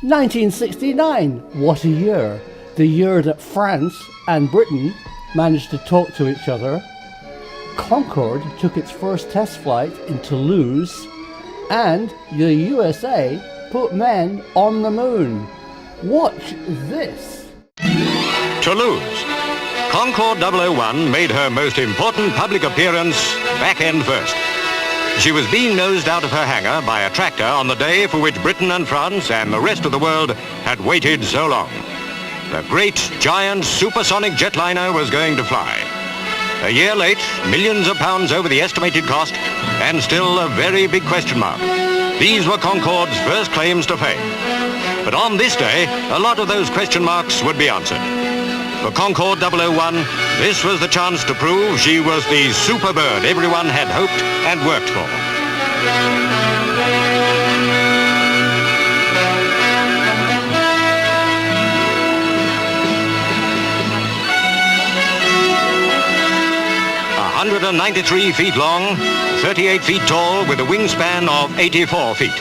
1969, what a year. The year that France and Britain managed to talk to each other. Concorde took its first test flight in Toulouse, and the USA put men on the moon. Watch this. Toulouse. Concorde 001 made her most important public appearance back end first. She was being nosed out of her hangar by a tractor on the day for which Britain and France and the rest of the world had waited so long. The great, giant, supersonic jetliner was going to fly. A year late, millions of pounds over the estimated cost, and still a very big question mark. These were Concorde's first claims to fame. But on this day, a lot of those question marks would be answered. For Concorde 001, this was the chance to prove she was the super bird everyone had hoped and worked for. "193 feet long, 38 feet tall, with a wingspan of 84 feet.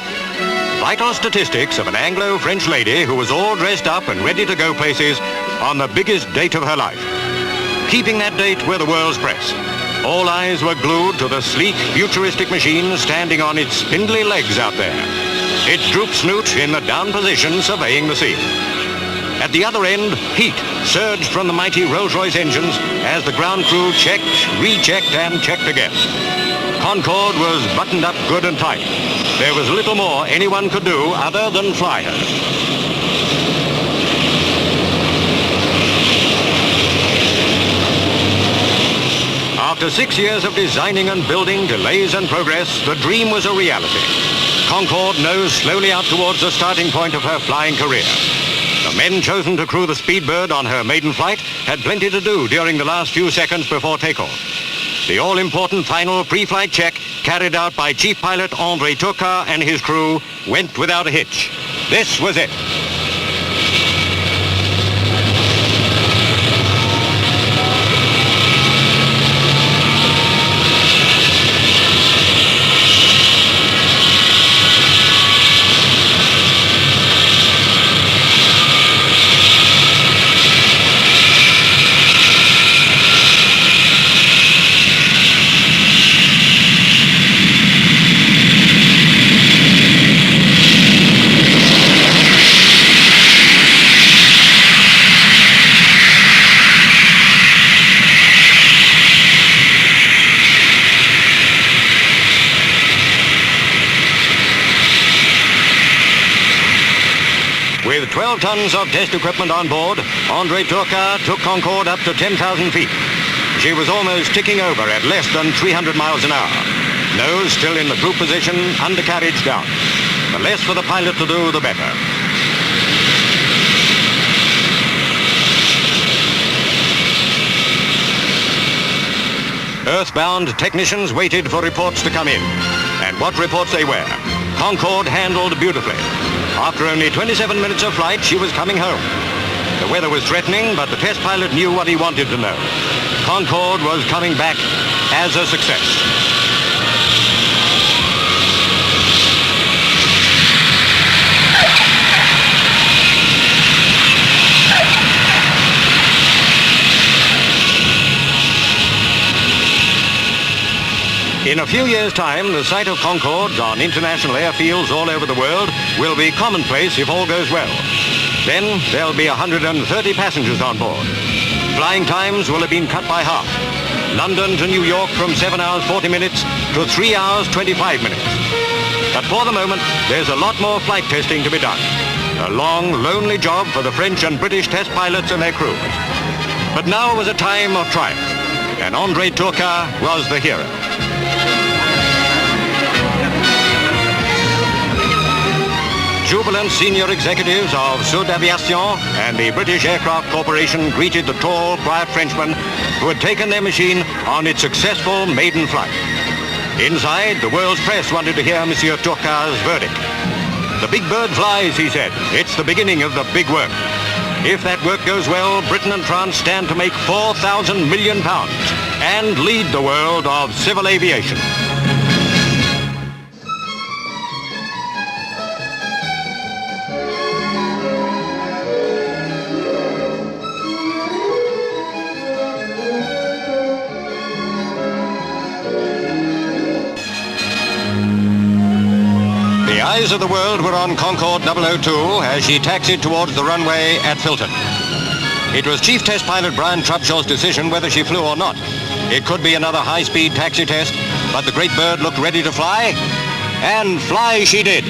Vital statistics of an Anglo-French lady who was all dressed up and ready to go places on the biggest date of her life. Keeping that date were the world's press. All eyes were glued to the sleek, futuristic machine standing on its spindly legs out there, its droop snoot in the down position surveying the scene. At the other end, heat surged from the mighty Rolls-Royce engines as the ground crew checked, rechecked, and checked again. Concorde was buttoned up good and tight. There was little more anyone could do other than fly her. After 6 years of designing and building, delays and progress, the dream was a reality. Concorde nosed slowly out towards the starting point of her flying career. The men chosen to crew the Speedbird on her maiden flight had plenty to do during the last few seconds before takeoff. The all-important final pre-flight check, carried out by Chief Pilot André Turcat and his crew, went without a hitch. This was it. With 12 tons of test equipment on board, André Turcat took Concorde up to 10,000 feet. She was almost ticking over at less than 300 miles an hour. Nose still in the croup position, undercarriage down. The less for the pilot to do, the better. Earthbound technicians waited for reports to come in. And what reports they were. Concorde handled beautifully. After only 27 minutes of flight, she was coming home. The weather was threatening, but the test pilot knew what he wanted to know. Concorde was coming back as a success. In a few years' time, the sight of Concordes on international airfields all over the world will be commonplace if all goes well. Then there'll be 130 passengers on board. Flying times will have been cut by half. London to New York from 7 hours 40 minutes to 3 hours 25 minutes. But for the moment, there's a lot more flight testing to be done. A long, lonely job for the French and British test pilots and their crews. But now was a time of triumph, and André Turcat was the hero. Jubilant senior executives of Sud Aviation and the British Aircraft Corporation greeted the tall, quiet Frenchman who had taken their machine on its successful maiden flight. Inside, the world's press wanted to hear Monsieur Turcat's verdict. "The big bird flies," he said. "It's the beginning of the big work. If that work goes well, Britain and France stand to make £4,000 million and lead the world of civil aviation." eyes of the world were on Concorde 002 as she taxied towards the runway at Filton. It was Chief Test Pilot Brian Trupshaw's decision whether she flew or not. It could be another high-speed taxi test, but the great bird looked ready to fly, and fly she did.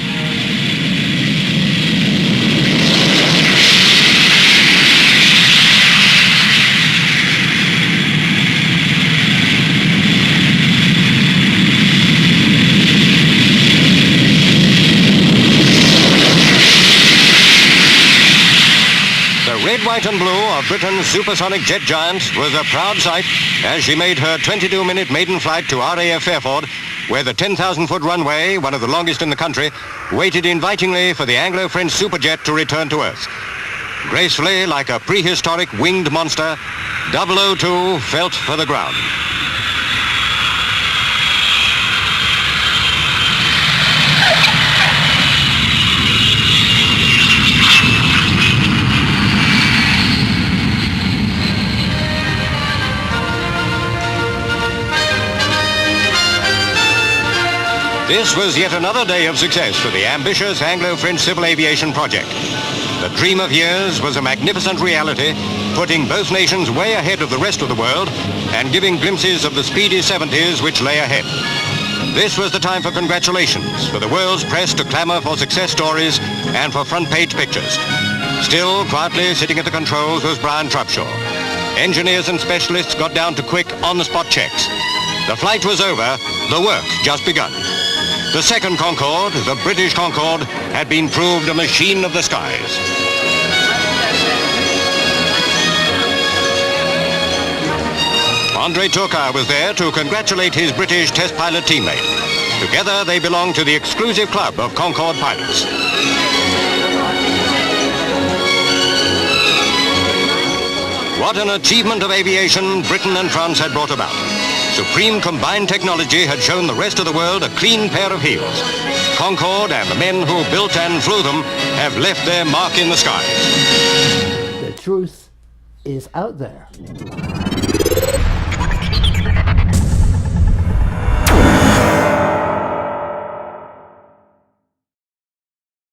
Red, white and blue of Britain's supersonic jet giant was a proud sight as she made her 22-minute maiden flight to RAF Fairford, where the 10,000-foot runway, one of the longest in the country, waited invitingly for the Anglo-French superjet to return to Earth. Gracefully, like a prehistoric winged monster, 002 felt for the ground. This was yet another day of success for the ambitious Anglo-French civil aviation project. The dream of years was a magnificent reality, putting both nations way ahead of the rest of the world and giving glimpses of the speedy 70s which lay ahead. This was the time for congratulations, for the world's press to clamor for success stories and for front-page pictures. Still, quietly sitting at the controls was Brian Trupshaw. Engineers and specialists got down to quick, on-the-spot checks. The flight was over, the work just begun. The second Concorde, the British Concorde, had been proved a machine of the skies. André Turcar was there to congratulate his British test pilot teammate. Together they belong to the exclusive club of Concorde pilots. What an achievement of aviation Britain and France had brought about. Supreme combined technology had shown the rest of the world a clean pair of heels. Concorde and the men who built and flew them have left their mark in the skies. The truth is out there.